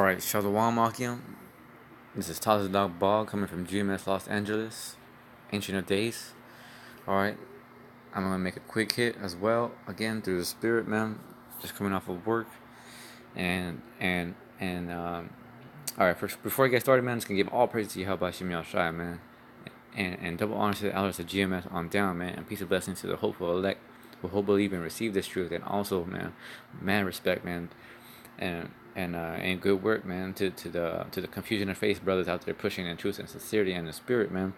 Alright, Shalom ACHYAM. This is Taz Dog Ball coming from GMS Los Angeles, Ancient of Days. Alright, I'm gonna make a quick hit as well, again through the spirit, man. Just coming off of work. And alright, first before I get started, man, I'm just gonna give all praise to YAHAWASHI, man. And double honor to the elders of GMS on down, man. And peace and blessings to the hopeful elect who hope, believe, and receive this truth. And also, man, mad respect, man. And good work, man, to the confusion of faith brothers out there pushing in truth and sincerity and the spirit, man.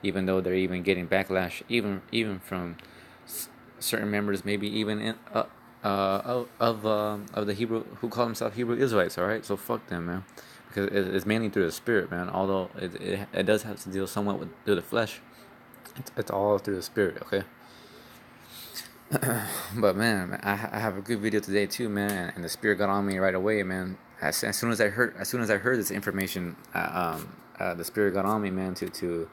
Even though they're even getting backlash, even from certain members, maybe even in of the Hebrew who call themselves Hebrew Israelites. All right, so fuck them, man, because it's mainly through the spirit, man. Although it does have to deal somewhat with through the flesh, it's all through the spirit, okay. But man, I have a good video today too, man, and the spirit got on me right away, man. As soon as I heard this information, the spirit got on me, man, to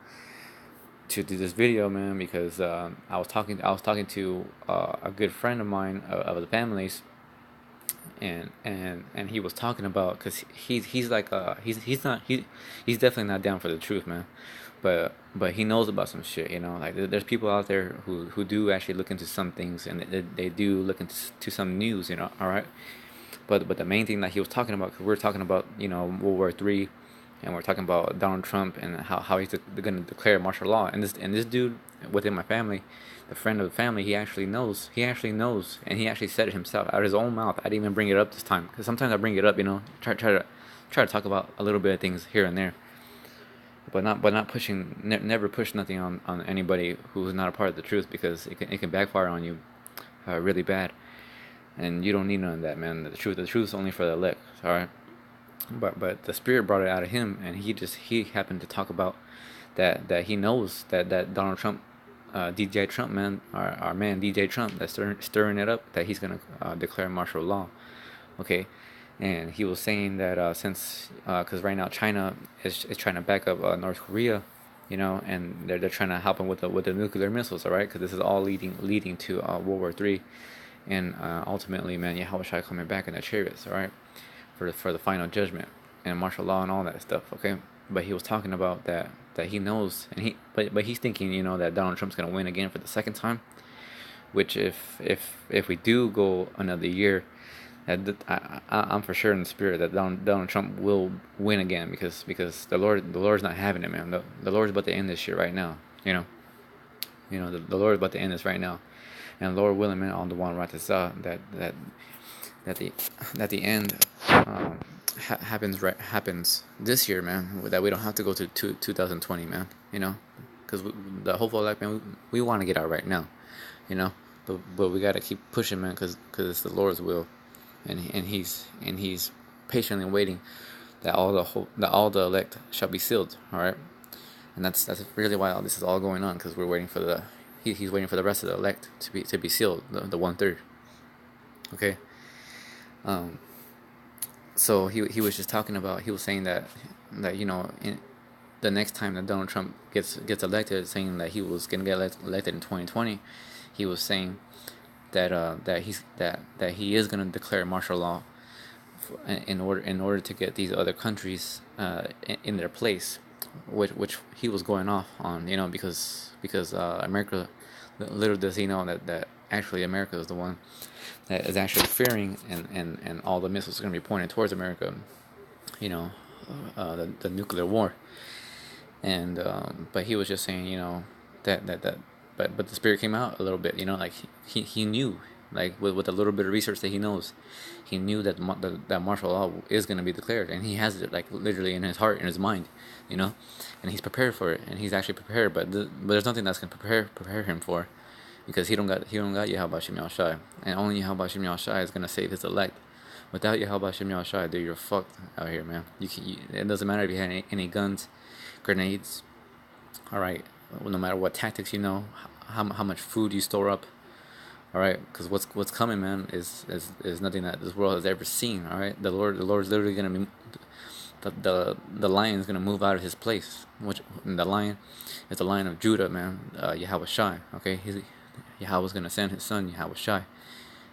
do this video, man, because I was talking to a good friend of mine of the families, and he was talking about, because he's like he's definitely not down for the truth, man, but he knows about some shit, you know. Like there's people out there who do actually look into some things, and they do look into some news, you know. All right, but the main thing that he was talking about, because we're talking about, you know, World War III, and we're talking about Donald Trump and how he's going to declare martial law, and this dude within my family, the friend of the family, he actually knows, and he actually said it himself out of his own mouth. I didn't even bring it up this time, because sometimes I bring it up, you know, try to talk about a little bit of things here and there, but not pushing, never push nothing on anybody who is not a part of the truth, because it can backfire on you really bad, and you don't need none of that, man. The truth is only for the elect, all right. But the spirit brought it out of him, and he happened to talk about that he knows that Donald Trump, DJ Trump, man, our man DJ Trump, that's stirring it up, that he's gonna declare martial law, okay. And he was saying that since because right now China is trying to back up North Korea, you know, and they're trying to help him with the nuclear missiles, all right, because this is all leading to World War III, and ultimately, man, Yahawashi coming back in the chariots, all right, for the final judgment and martial law and all that stuff, okay. But he was talking about that he knows, and but he's thinking, you know, that Donald Trump's gonna win again for the second time, which if we do go another year, I'm for sure in the spirit that Donald Trump will win again, because the Lord's not having it, man. The Lord's about to end this shit right now, you know. The Lord's about to end this right now, and Lord willing, man, on the one right that the end happens this year, man. That we don't have to go to 2020, man. You know, because the hopeful elect, man, we want to get out right now, you know. But we gotta keep pushing, man, because it's the Lord's will, and he's patiently waiting that all the elect shall be sealed. All right, and that's really why all this is all going on, because we're waiting for he's waiting for the rest of the elect to be sealed, the 1/3. Okay. So he was just talking about, he was saying that you know, the next time that Donald Trump gets elected, saying that he was gonna get elected in 2020, he was saying that he is gonna declare martial law in order to get these other countries in their place, which he was going off on, you know, because America, little does he know that actually America is the one that is actually fearing, and all the missiles are going to be pointed towards America, you know, the nuclear war. And but he was just saying, you know, but the spirit came out a little bit, you know, like he knew, like with a little bit of research that he knows, he knew that that martial law is going to be declared, and he has it like literally in his heart, in his mind, you know, and he's prepared for it, and he's actually prepared, but there's nothing that's going to prepare him for, because he don't got YAHAWASHI, and only YAHAWASHI is going to save his elect. Without YAHAWASHI, dude, you're fucked out here, man. It doesn't matter if you had any guns, grenades, all right, no matter what tactics you know, how much food you store up, all right, because what's coming, man, is nothing that this world has ever seen, all right. The Lord's literally going to be, the lion is going to move out of his place, which the lion is the Lion of Judah, man, YAHAWASHI, okay. Yahweh's going to send his son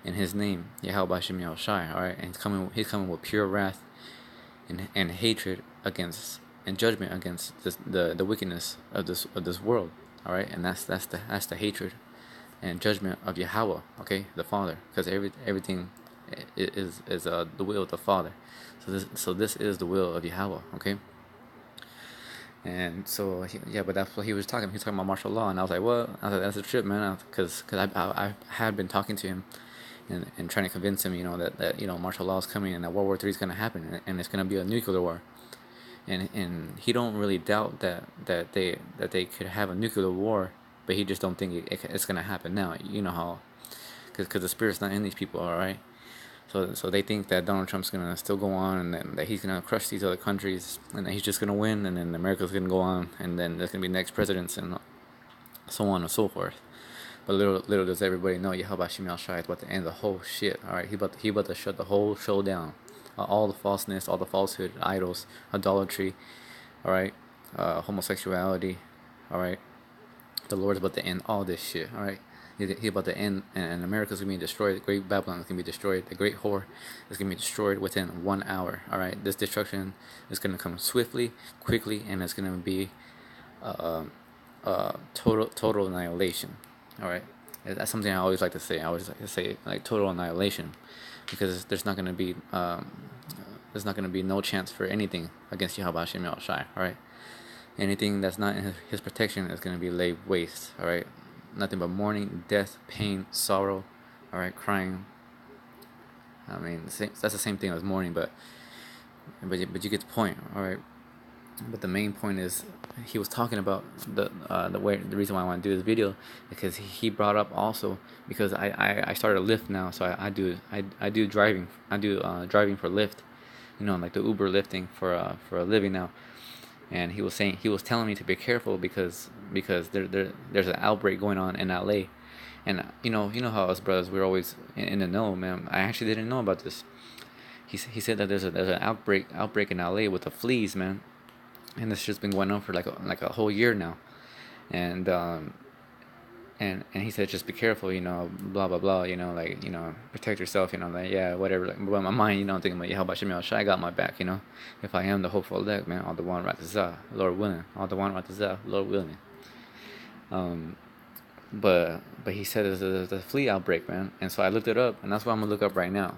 in his name, YAHAWASHI, all right, and he's coming with pure wrath and hatred against and judgment against the wickedness of this world. All right, and that's the hatred and judgment of Yahawah, okay, the Father, because everything is the will of the Father. So this is the will of Yahawah, okay. And so yeah, but that's what he was talking. He was talking about martial law, and I was like, what? I was like, that's a trip, man, because I had been talking to him and trying to convince him, that martial law is coming and that World War III is going to happen, and it's going to be a nuclear war. And he don't really doubt that they could have a nuclear war, but he just don't think it's gonna happen now. You know how, because the spirit's not in these people, all right. So they think that Donald Trump's gonna still go on, and then that he's gonna crush these other countries, and that he's just gonna win, and then America's gonna go on, and then there's gonna be next presidents, and so on and so forth. But little does everybody know, Yahawashi Shai is about to end the whole shit. All right, he about to shut the whole show down. All the falseness, all the falsehood, idols, idolatry, all right, homosexuality, all right. The Lord's about to end all this shit, all right. He about to end, and America's gonna be destroyed. The Great Babylon is gonna be destroyed. The Great Whore is gonna be destroyed within 1 hour, all right. This destruction is gonna come swiftly, quickly, and it's gonna be total annihilation, all right. That's something I always like to say. I always like to say like total annihilation, because there's not gonna be no chance for anything against Yahweh Shem Shai, all right. Anything that's not in his protection is going to be laid waste, all right. Nothing but mourning, death, pain, sorrow, all right, crying. I mean, that's the same thing as mourning, but you get the point, all right. But the main point is, he was talking about the reason why I want to do this video, because he brought up also, because I started a Lyft now, so I do driving. I do driving for Lyft, like the Uber lifting for a living now. And he was telling me to be careful, because there's an outbreak going on in LA. And you know how us brothers, we're always in the know, man. I actually didn't know about this. He said that there's an outbreak in LA with the fleas, man. And this shit's been going on for like a whole year now. And and he said, just be careful, blah blah blah, protect yourself, like, yeah, whatever. Like, but in my mind, I'm thinking, like, yeah, how about Shemel Shai got my back, if I am the hopeful elect, man, all the one right to Lord willing, all the one right to Lord willing. But he said there's a flea outbreak, man, and so I looked it up, and that's what I'm gonna look up right now.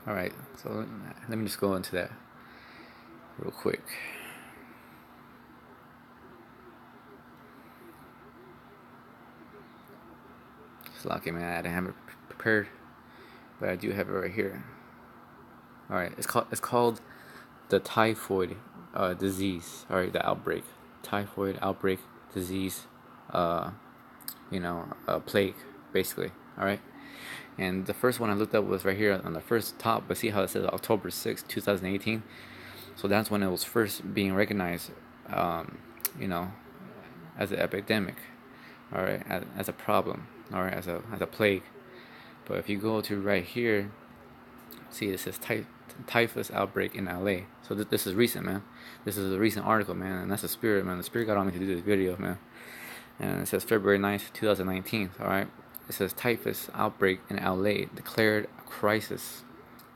All right, so let me just go into that real quick. It's lucky, man, I didn't have it prepared, but I do have it right here. All right, it's called the typhoid disease. All right, the outbreak, typhoid outbreak disease, plague, basically. All right, and the first one I looked up was right here on the first top. But see how it says October 6th, 2018. So that's when it was first being recognized, as an epidemic. All right, as a problem. All right, as a plague. But if you go to right here, see it says typhus outbreak in LA. So this is recent, man. This is a recent article, man, and that's the spirit, man. The spirit got on me to do this video, man. And it says February 9th, 2019. All right, it says typhus outbreak in LA declared a crisis.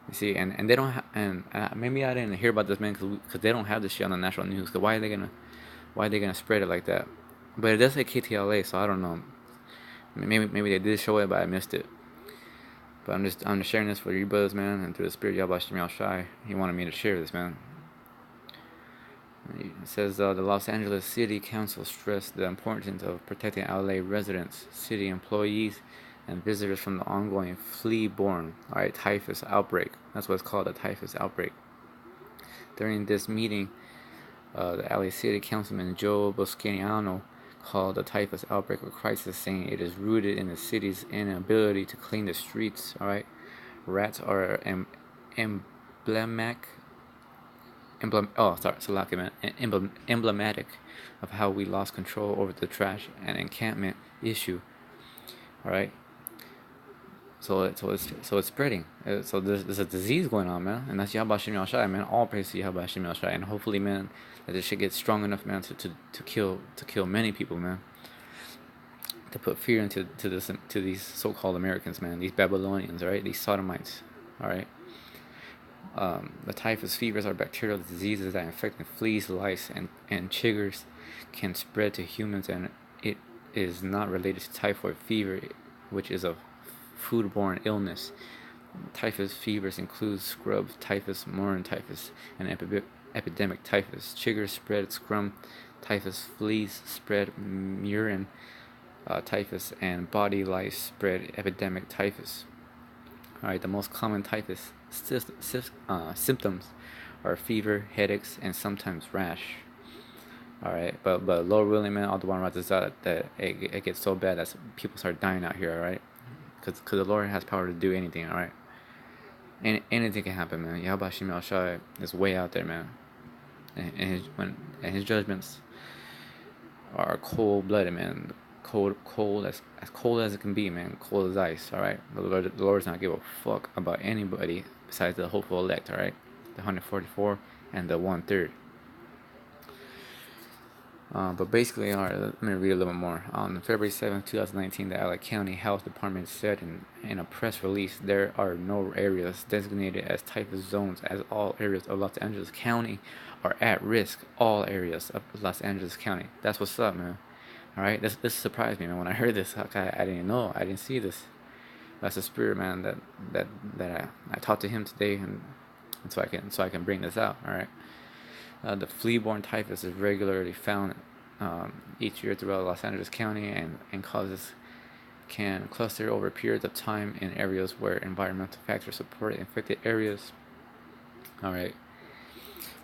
You see, and they don't and maybe I didn't hear about this, man, because they don't have this shit on the national news. Cause why are they gonna spread it like that? But it does say KTLA, so I don't know. Maybe they did show it, but I missed it. But I'm just sharing this for you brothers, man, and through the spirit Yahweh Shemel Shai, he wanted me to share this, man. It says the Los Angeles City Council stressed the importance of protecting LA residents, city employees, and visitors from the ongoing flea-borne, typhus outbreak. That's what it's called, a typhus outbreak. During this meeting, the LA City Councilman Joe Boscaniano called the typhus outbreak a crisis, saying it is rooted in the city's inability to clean the streets. All right, rats are emblematic of how we lost control over the trash and encampment issue. All right. So it's spreading. So there's a disease going on, man, and that's Yahweh Shemel Shai, man. All praise to Yahweh Shemel Shai, and hopefully, man, that this shit gets strong enough, man, to kill many people, man. To put fear into these so-called Americans, man, these Babylonians, right? These Sodomites, all right. The typhus fevers are bacterial diseases that infect fleas, lice, and chiggers can spread to humans, and it is not related to typhoid fever, which is a foodborne illness. Typhus fevers include scrub typhus, Moran typhus, and epidemic typhus. Chiggers spread scrum typhus, fleas spread murine typhus, and body lice spread epidemic typhus. Alright, the most common typhus symptoms are fever, headaches, and sometimes rash. Alright, but Lord willing, man, all the one writes out that it gets so bad that people start dying out here, alright? Because the Lord has power to do anything, alright? Anything can happen, man. YAHAWASHI is way out there, man. And his judgments are cold-blooded, man. Cold as cold as it can be, man. Cold as ice, alright? The Lord does not give a fuck about anybody besides the hopeful elect, alright? The 144 and the 1/3. But basically, alright, let me read a little bit more. On February 7th, 2019, the LA County Health Department said in a press release, there are no areas designated as typhus zones, as all areas of Los Angeles County are at risk. All areas of Los Angeles County. That's what's up, man. Alright, this surprised me, man. When I heard this, I didn't know, I didn't see this. That's the spirit, man. That I talked to him today, and so I can bring this out. Alright. The flea-borne typhus is regularly found each year throughout Los Angeles County, and causes can cluster over periods of time in areas where environmental factors support infected areas. Alright.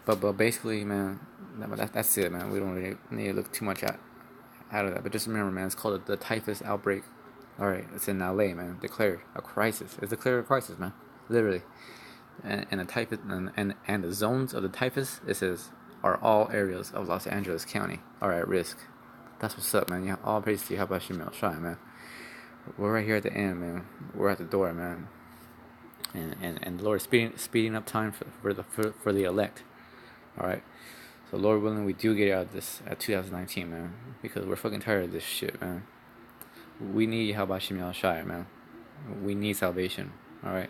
But basically, man, that's it, man. We don't really need to look too much out of that. But just remember, man, it's called the typhus outbreak. Alright, it's in LA, man. Declared a crisis. It's declared a crisis, man. Literally. And the typhus and the zones of the typhus, it says, are all areas of Los Angeles County are at risk. That's what's up, man. Yeah, all praise to YAHAWASHI, man. We're right here at the end, man. We're at the door, man. And the Lord is speeding up time for the elect. All right. So Lord willing, we do get out of this at 2019, man, because we're fucking tired of this shit, man. We need YAHAWASHI, man. We need salvation. All right.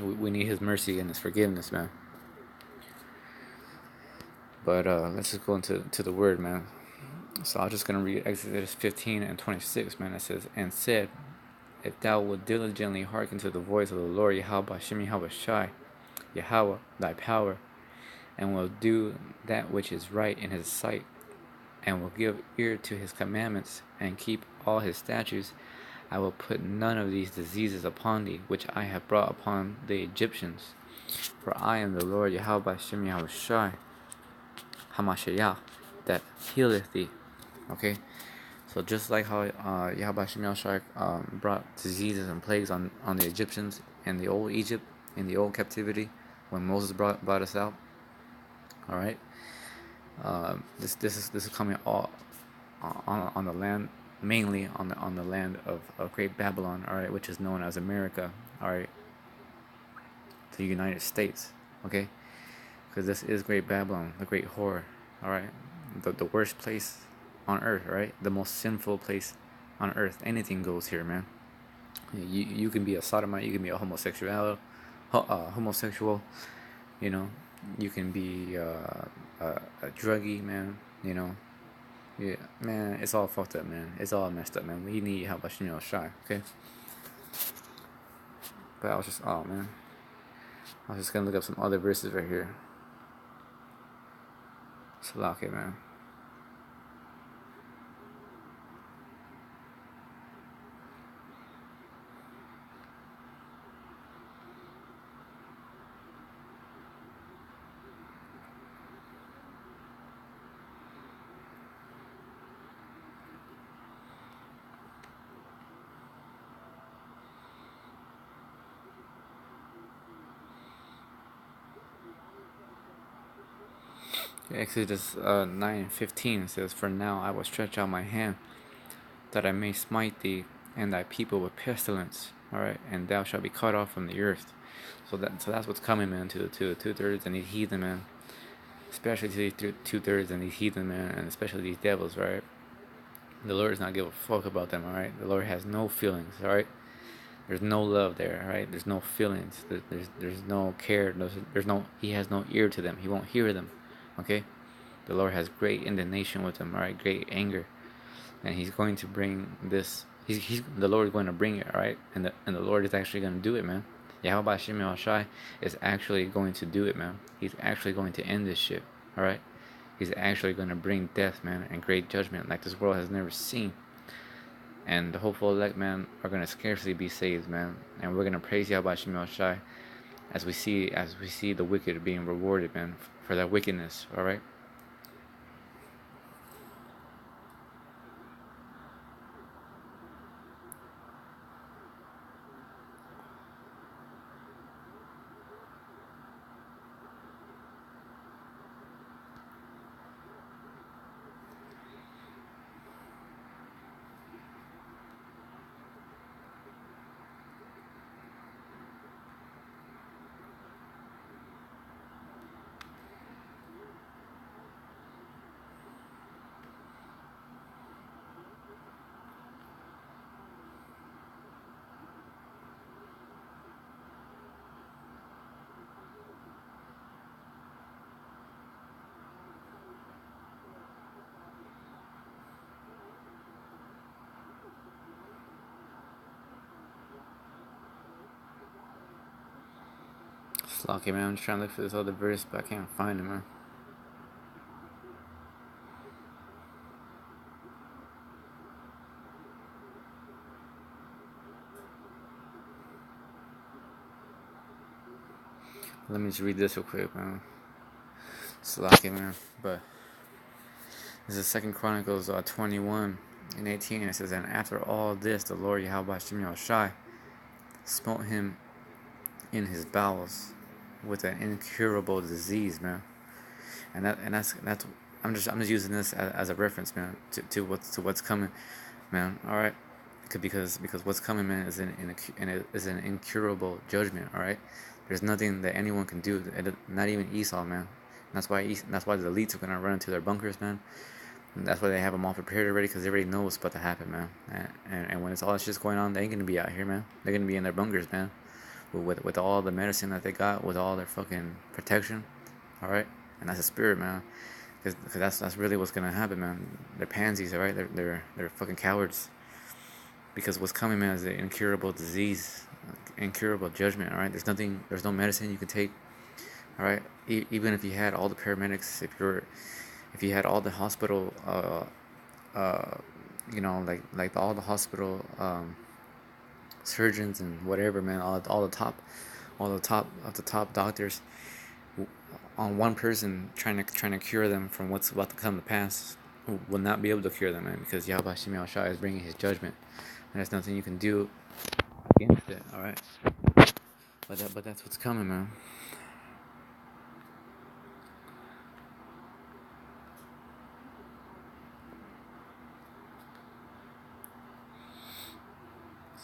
We need His mercy and His forgiveness, man. But let's just go into the word, man. So I'm just gonna read Exodus 15 and 26, man. It says, and said, if thou wilt diligently hearken to the voice of the Lord YAHAWASHI, Yahawah, thy power, and will do that which is right in His sight, and will give ear to His commandments, and keep all His statutes, I will put none of these diseases upon thee, which I have brought upon the Egyptians. For I am the Lord YAHAWASHI, HaMashiach, that healeth thee. Okay? So just like how YAHAWASHI brought diseases and plagues on the Egyptians in the old Egypt, in the old captivity, when Moses brought us out. Alright? This is coming all on the land, mainly on the land of Great Babylon, alright, which is known as America, alright, the United States, okay, because this is Great Babylon, the great whore, alright, the worst place on earth, right, the most sinful place on earth. Anything goes here, man. You can be a sodomite, you can be a homosexual, you know, you can be a druggie, man, you know. Yeah, man, it's all fucked up, man. It's all messed up, man. We need help, shy, okay? But I was just, oh, man. I was just gonna look up some other verses right here. Salake, man. Exodus 9:15 says, for now I will stretch out my hand, that I may smite thee and thy people with pestilence. Alright, and thou shalt be cut off from the earth. So that's what's coming, man, to the 2/3 and these heathen, man. Especially to these 2/3 and these heathen, man, and especially these devils, right? The Lord does not give a fuck about them, alright? The Lord has no feelings, alright? There's no love there, right? There's no feelings. There's no care. There's no. He has no ear to them. He won't hear them. Okay. The Lord has great indignation with them. All right. Great anger, and He's going to bring this. He's the Lord is going to bring it. All right. And the Lord is actually going to do it, man. YAHAWASHI is actually going to do it, man. He's actually going to end this shit. All right. He's actually going to bring death, man, and great judgment like this world has never seen. And the hopeful elect, man, are going to scarcely be saved, man. And we're going to praise YAHAWASHI as we see the wicked being rewarded, man, for that wickedness, all right? Slocky, man. I'm just trying to look for this other verse, but I can't find it, man. Let me just read this real quick, man. Slocky, man. But this is 2 Chronicles 21 and 18. It says, and after all this, the Lord YAHAWASHI smote him in his bowels with an incurable disease, man. And that's I'm just using this as a reference, man, to what's coming, man. All right, because what's coming, man, is an incurable judgment. All right, there's nothing that anyone can do, not even Esau, man. That's why the elites are gonna run into their bunkers, man. And that's why they have them all prepared already, because they already know what's about to happen, man. And when it's all this shit's going on, they ain't gonna be out here, man. They're gonna be in their bunkers, man, with all the medicine that they got, with all their fucking protection. All right, and that's a spirit, man. Because that's really what's gonna happen, man. They're pansies, all right. They're fucking cowards. Because what's coming, man, is an incurable disease, incurable judgment. All right, there's no medicine you can take. All right, even if you had all the paramedics, if you had all the hospital, like all the hospital surgeons and whatever, man, all the top of the top doctors on one person trying to cure them from what's about to come to pass, will not be able to cure them, man, because Yahweh is bringing His judgment, and there's nothing you can do against it. All right, but that's what's coming, man.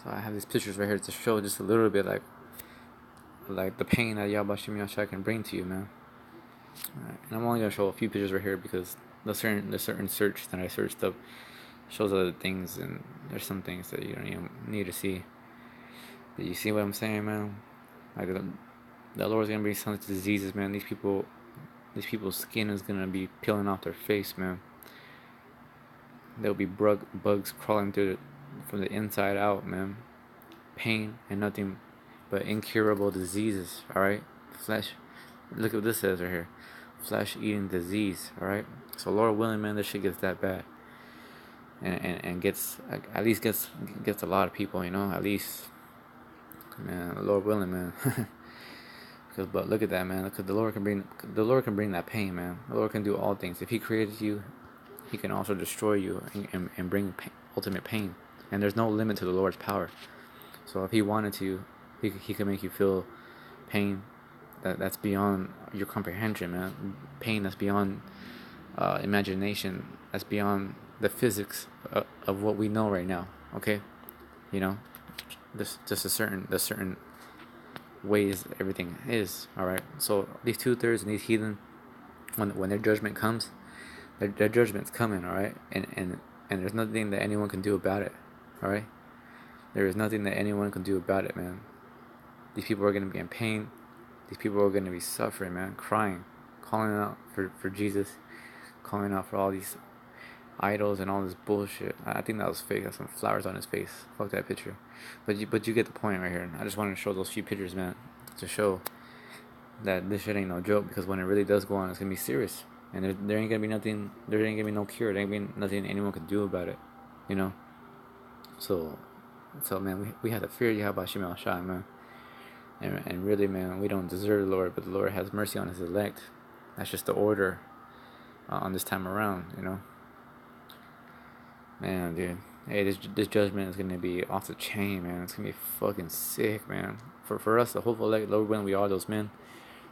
So I have these pictures right here to show just a little bit, like the pain that Yahweh can bring to you, man. Alright, and I'm only gonna show a few pictures right here because the certain search that I searched up shows other things, and there's some things that you don't even need to see. Do you see what I'm saying, man? Like the Lord's gonna bring some diseases, man. These people's skin is gonna be peeling off their face, man. There'll be bugs crawling through from the inside out, man. Pain and nothing but incurable diseases. All right, flesh. Look at what this says right here. Flesh-eating disease. All right. So Lord willing, man, this shit gets that bad, and gets at least gets a lot of people. You know, at least, man. Lord willing, man. But look at that, man. Because the Lord can bring that pain, man. The Lord can do all things. If He created you, He can also destroy you and bring ultimate pain. And there's no limit to the Lord's power. So if He wanted to, He can make you feel pain that's beyond your comprehension, man. Pain that's beyond imagination. That's beyond the physics of what we know right now. Okay, you know, the certain ways everything is. All right. So these 2/3 and these heathen, when their judgment comes, their judgment's coming. All right, and there's nothing that anyone can do about it. All right. There is nothing that anyone can do about it, man. These people are going to be in pain. These people are going to be suffering, man, crying, calling out for Jesus, calling out for all these idols and all this bullshit. I think that was fake. That's some flowers on his face. Fuck that picture. But you get the point right here. I just wanted to show those few pictures, man, to show that this shit ain't no joke, because when it really does go on, it's gonna be serious, and there ain't gonna be nothing. There ain't gonna be no cure. There ain't gonna be nothing anyone can do about it, you know. So man, we have to fear YAHAWASHI, man. And really, man, we don't deserve the Lord, but the Lord has mercy on His elect. That's just the order on this time around, you know. Man, dude. Hey, this judgment is gonna be off the chain, man. It's gonna be fucking sick, man. For us, the hopeful elect, Lord willing, we are those men.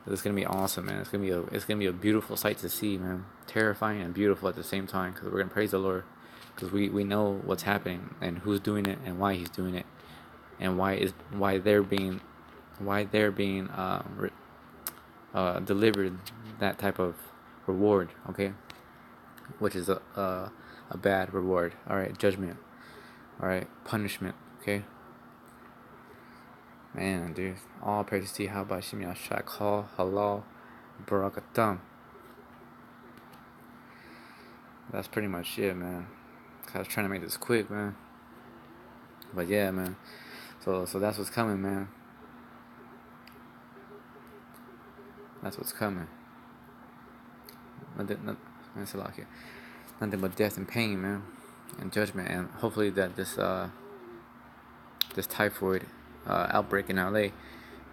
It's gonna be awesome, man. It's gonna be a beautiful sight to see, man. Terrifying and beautiful at the same time, because we're gonna praise the Lord, because we know what's happening and who's doing it and why He's doing it, and why they're being delivered that type of reward, okay, which is a bad reward. All right, judgment. All right, punishment. Okay. Man, dude, all praise to YAHAWASHI, HALAL, Barakatam. That's pretty much it, man. I was trying to make this quick, man. But yeah, man. So that's what's coming, man. That's what's coming. Nothing but death and pain, man, and judgment, and hopefully that this typhoid outbreak in LA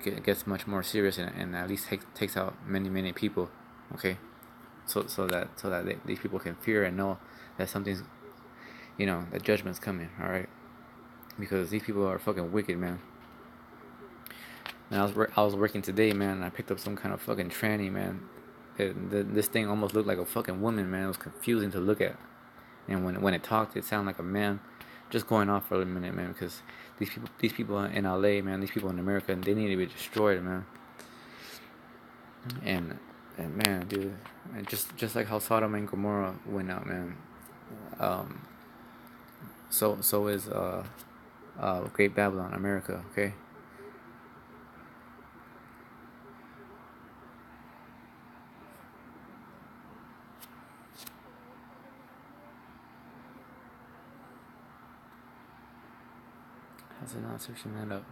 gets much more serious, and at least takes out many people. Okay, so that these people can fear and know that something's, you know, that judgment's coming. All right, because these people are fucking wicked, man. And I was working today, man, and I picked up some kind of fucking tranny, man. This thing almost looked like a fucking woman, man. It was confusing to look at, and when it talked, it sounded like a man. Just going off for a minute, man, because these people in LA, man, these people in America, they need to be destroyed, man. And man, dude, and just like how Sodom and Gomorrah went out, man. So is Great Babylon, America, okay? How's it not searching that up?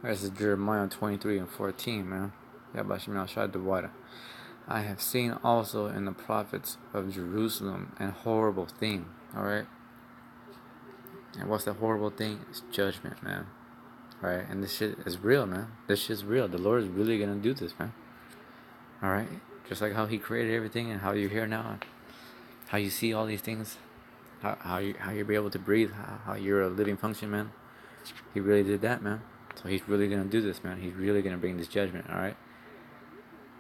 This is Jeremiah 23 and 14, man. I have seen also in the prophets of Jerusalem an horrible thing. Alright? And what's the horrible thing? It's judgment, man. Alright? And this shit is real, man. This shit's real. The Lord is really gonna do this, man. Alright? Just like how He created everything and how you're here now, how you see all these things, how you're able to breathe, how you're a living function, man. He really did that, man. So He's really gonna do this, man. He's really gonna bring this judgment. All right.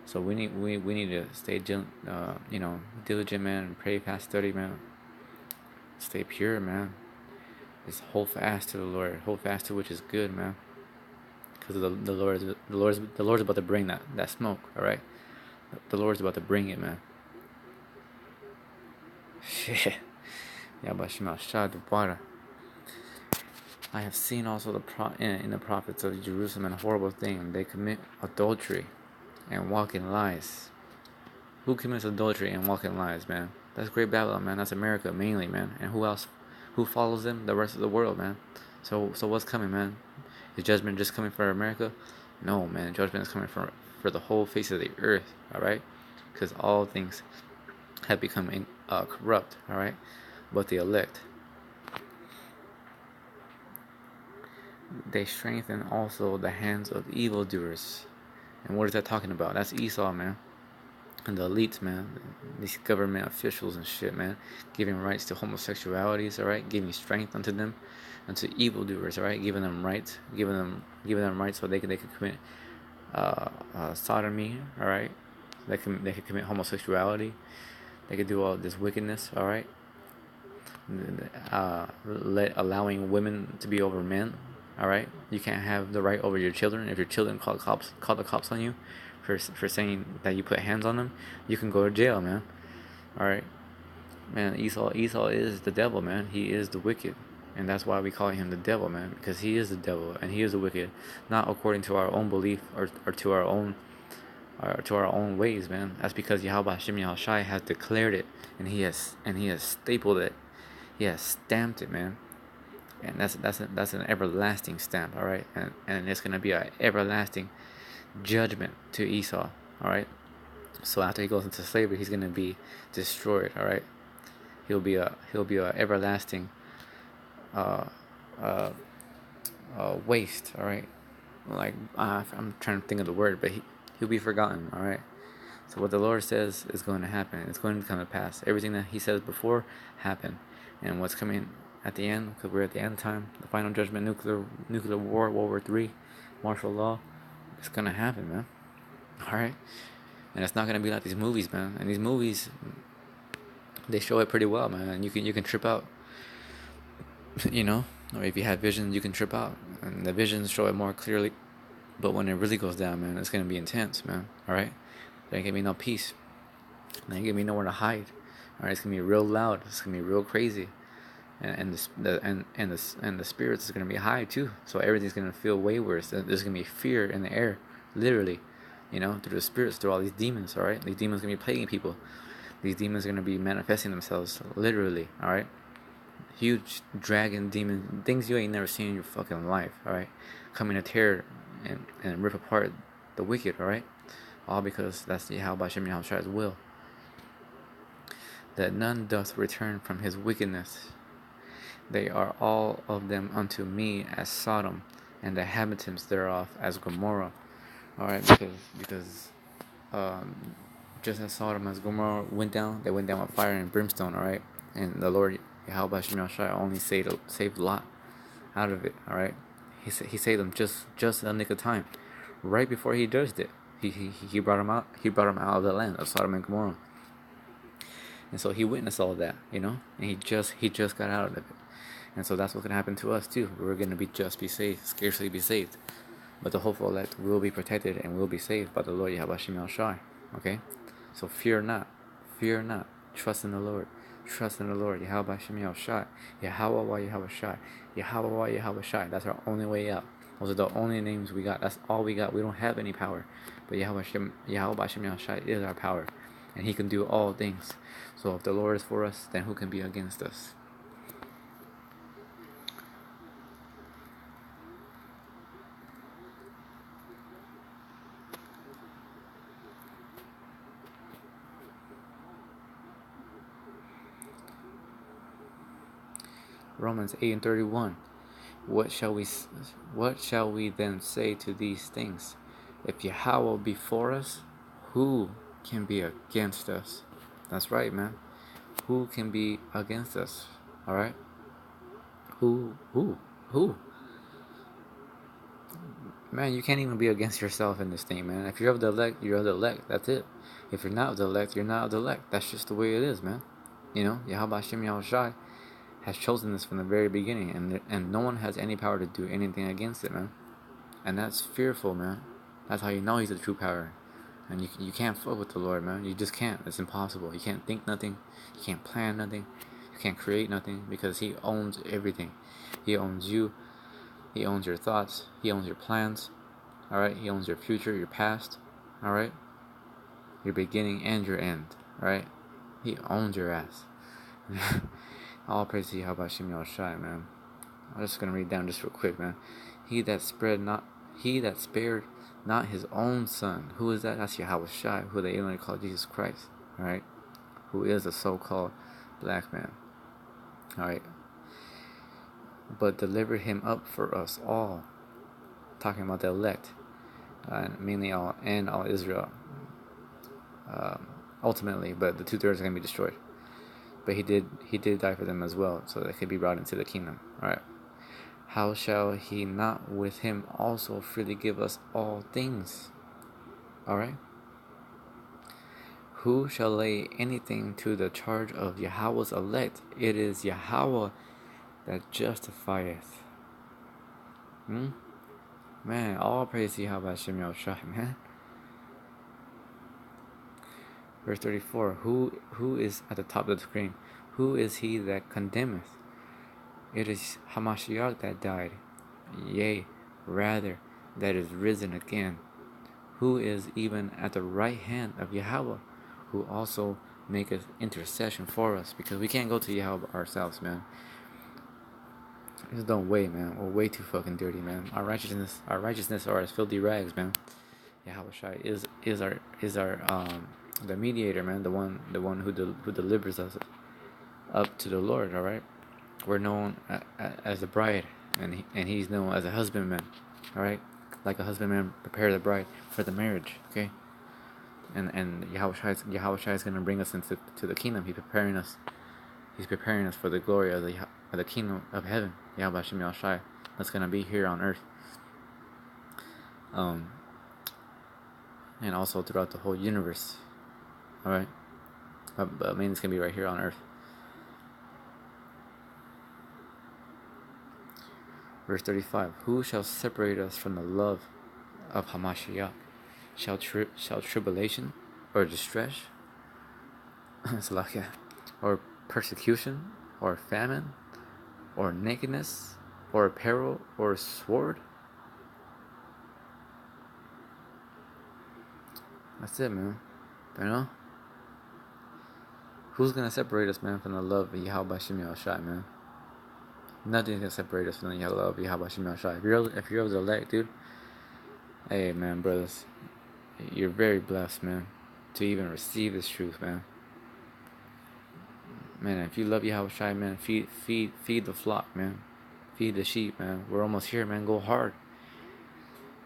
So we need to stay diligent, man, and pray, fast, study, man. Stay pure, man. Just hold fast to the Lord. Hold fast to which is good, man. Because the Lord's about to bring that smoke. All right. The Lord's about to bring it, man. Shit. I have seen also in the prophets of Jerusalem a horrible thing. They commit adultery and walk in lies. Who commits adultery and walk in lies, man? That's Great Babylon, man. That's America mainly, man. And who else? Who follows them? The rest of the world, man. So what's coming, man? Is judgment just coming for America? No, man. Judgment is coming for the whole face of the earth. All right, because all things have become corrupt. All right, but the elect. They strengthen also the hands of evildoers, And what is that talking about? That's Esau, man. And the elites, man, these government officials and shit, man, giving rights to homosexualities, all right, giving strength unto them, unto evildoers, all right, giving them rights, giving them rights so they could commit sodomy, all right, they could commit homosexuality, they could do all this wickedness, all right, allowing women to be over men, all right. You can't have the right over your children. If your children call the cops on you for saying that you put hands on them, you can go to jail, man. All right, man. Esau is the devil, man. He is the wicked, and that's why we call him the devil, man, because he is the devil and he is the wicked, not according to our own belief or to our own ways, man. That's because YAHAWASHI has declared it, and he has stapled it, he has stamped it, man. And that's an everlasting stamp, all right, and it's gonna be an everlasting judgment to Esau, all right. So after he goes into slavery, he's gonna be destroyed, all right. He'll be a everlasting waste, all right. Like I'm trying to think of the word, but he'll be forgotten, all right. So what the Lord says is going to happen. It's going to come to pass. Everything that He says before happened, and what's coming at the end, because we're at the end time, the final judgment, nuclear war, World War III, martial law, it's gonna happen, man. All right, and it's not gonna be like these movies, man. And these movies, they show it pretty well, man. And you can trip out, you know, or if you have visions, you can trip out, and the visions show it more clearly. But when it really goes down, man, it's gonna be intense, man. All right. There ain't gonna be no peace. There ain't gonna be nowhere to hide. All right, it's gonna be real loud. It's gonna be real crazy, and the spirits is gonna be high too. So everything's gonna feel way worse. There's gonna be fear in the air, literally, you know, through the spirits, through all these demons. All right, these demons are gonna be plaguing people. These demons are gonna be manifesting themselves, literally. All right, huge dragon demon, things you ain't never seen in your fucking life. All right, coming to tear and rip apart the wicked. All right. All because that's YAHAWASHI's will. That none doth return from his wickedness. They are all of them unto me as Sodom, and the inhabitants thereof as Gomorrah. Alright, because just as Sodom as Gomorrah went down, they went down with fire and brimstone, alright? And the Lord YAHAWASHI only saved Lot out of it, alright? He saved them just in the nick of time. Right before he judged it. He brought him out. He brought him out of the land of Sodom and Gomorrah, and so he witnessed all of that, you know. And he just got out of it, and so that's what's gonna happen to us too. We're gonna be saved, scarcely be saved, but the hopeful elect will be protected and will be saved by the Lord YAHAWASHI. Okay, so fear not, trust in the Lord, YAHAWASHI, YAHAWAH, YAHAWASHI. That's our only way out. Those are the only names we got. That's all we got. We don't have any power. But YAHAWASHI is our power. And He can do all things. So if the Lord is for us, then who can be against us? Romans 8:31. What shall we then say to these things? If Yahweh be for us, who can be against us? That's right, man. Who can be against us? All right. Who? Man, you can't even be against yourself in this thing, man. If you're of the elect, you're of the elect. That's it. If you're not of the elect, you're not of the elect. That's just the way it is, man. You know, YAHAWASHI has chosen this from the very beginning, and no one has any power to do anything against it, man. And that's fearful, man. That's how you know He's the true power. And you can't fuck with the Lord, man. You just can't. It's impossible. You can't think nothing. You can't plan nothing. You can't create nothing, because He owns everything. He owns you. He owns your thoughts. He owns your plans. Alright? He owns your future, your past. Alright? Your beginning and your end. Alright? He owns your ass. All praise to YAHAWASHI, man. I'm just gonna read down just real quick, man. He that spared not His own Son. Who is that? That's YAHAWASHI, who they only call Jesus Christ. Alright? Who is a so-called black man. Alright? But delivered Him up for us all. Talking about the elect. and mainly all Israel, ultimately. But the 2/3 are gonna be destroyed. But he did die for them as well, so they could be brought into the kingdom. All right. How shall he not with him also freely give us all things? All right. Who shall lay anything to the charge of Yahweh's elect? It is Yahawah that justifieth. Man, all praise to YAHAWASHI, man. Verse 34. Who is at the top of the screen? Who is he that condemneth? It is Hamashiach that died, yea, rather, that is risen again, who is even at the right hand of Yahweh, who also maketh intercession for us, because we can't go to Yahweh ourselves, man. There's no way, man. We're way too fucking dirty, man. Our righteousness are as filthy rags, man. Yahawashi is our the mediator, man. The one who delivers us up to the Lord. All right. We're known as the bride, and he's known as a husbandman. All right, like a husbandman prepare the bride for the marriage. Okay. And Yahawashi is gonna bring us into the kingdom. He's preparing us for the glory of the kingdom of heaven. Yahawashi, that's gonna be here on earth. And also throughout the whole universe. All right, but mainly it's gonna be right here on earth. Verse 35. Who shall separate us from the love of Hamashiach? Shall tribulation, or distress, or persecution, or famine, or nakedness, or peril, or sword? That's it, man. You know? Who's gonna separate us, man, from the love of Yahawashi, man? Nothing's gonna separate us from the love of Yahawashi. If you're of the elect, dude, hey, man, brothers, you're very blessed, man, to even receive this truth, man. Man, if you love Yahawashi, man, feed the flock, man. Feed the sheep, man. We're almost here, man. Go hard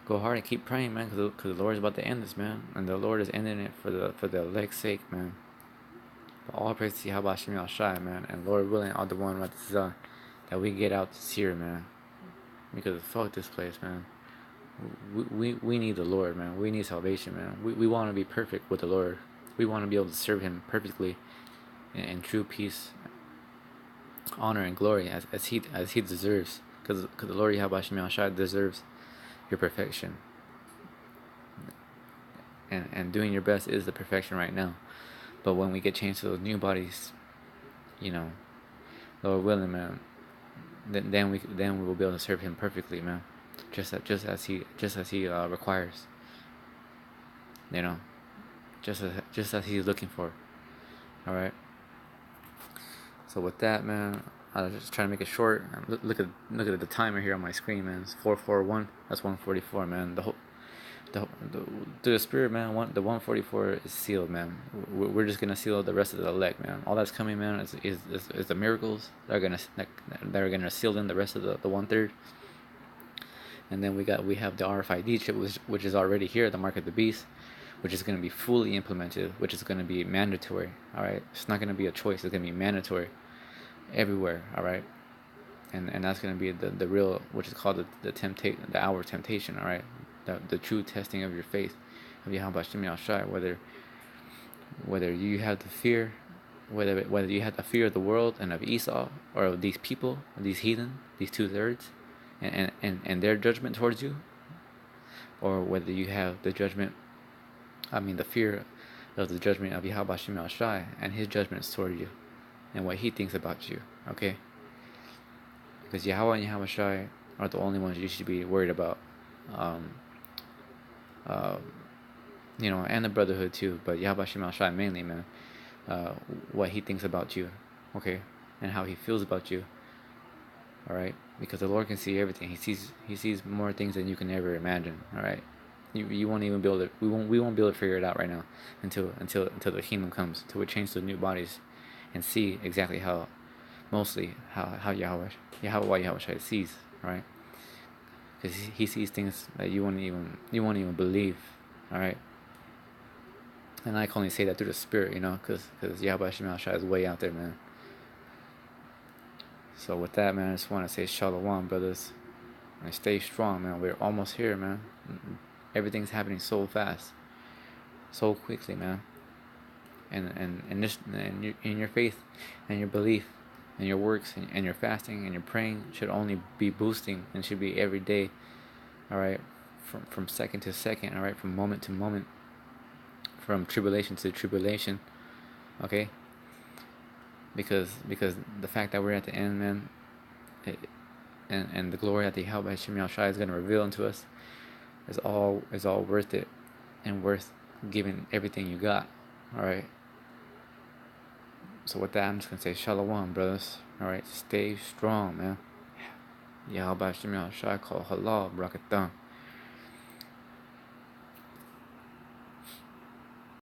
and keep praying, man, because the Lord is about to end this, man, and the Lord is ending it for the elect's sake, man. But all praise to Yahawashi, man, and Lord willing, all the one that we get out this year, man, because fuck this place, man. We need the Lord, man. We need salvation, man. We want to be perfect with the Lord. We want to be able to serve Him perfectly in true peace, honor, and glory as He deserves. Because the Lord Yahawashi deserves your perfection. And doing your best is the perfection right now. But when we get changed to those new bodies, you know, Lord willing, man, then we will be able to serve Him perfectly, man. Just as he requires, you know, just as He's looking for. All right. So with that, man, I was just trying to make it short. Look at the timer here on my screen, man. It's 4:41. That's 1:44, man. The spirit, man. The 1:44 is sealed, man. We're just gonna seal the rest of the elect, man. All that's coming, man, is the miracles that are gonna seal in the rest of the 1/3. And then we have the RFID chip, which is already here, the mark of the beast, which is going to be fully implemented, which is going to be mandatory. All right, it's not going to be a choice; it's going to be mandatory everywhere. All right, and that's going to be the real, which is called the hour of temptation. All right, the true testing of your faith, of Yahawashi, whether you have the fear, whether you have the fear of the world and of Esau, or of these people, these heathen, these 2/3. And their judgment towards you, or whether you have the fear of the judgment of Yahawashi and His judgments toward you, and what He thinks about you. Okay, because Yahweh and Yahawashi are the only ones you should be worried about. You know, and the brotherhood too, but Yahawashi mainly, man. What He thinks about you, okay, and how He feels about you. All right, because the Lord can see everything. He sees more things than you can ever imagine. All right, you won't even be able to. We won't be able to figure it out right now until the kingdom comes, until we change to new bodies, and see exactly how Yahweh sees. Right. because he sees things that you won't even believe. All right. And I can only say that through the spirit, you know, because Yahawashi is way out there, man. So with that, man, I just want to say shalom, brothers. And stay strong, man. We're almost here, man. Everything's happening so fast, so quickly, man. And this and in your faith and your belief and your works and your fasting and your praying should only be boosting, and should be every day. All right, from second to second. All right, from moment to moment, from tribulation to tribulation. Okay. Because the fact that we're at the end, man, and the glory that the Yahawashi is going to reveal into us is all worth it, and worth giving everything you got. All right. So with that, I'm just gonna say shalom, brothers. All right, stay strong, man. Yahawashi call halal, brakatan.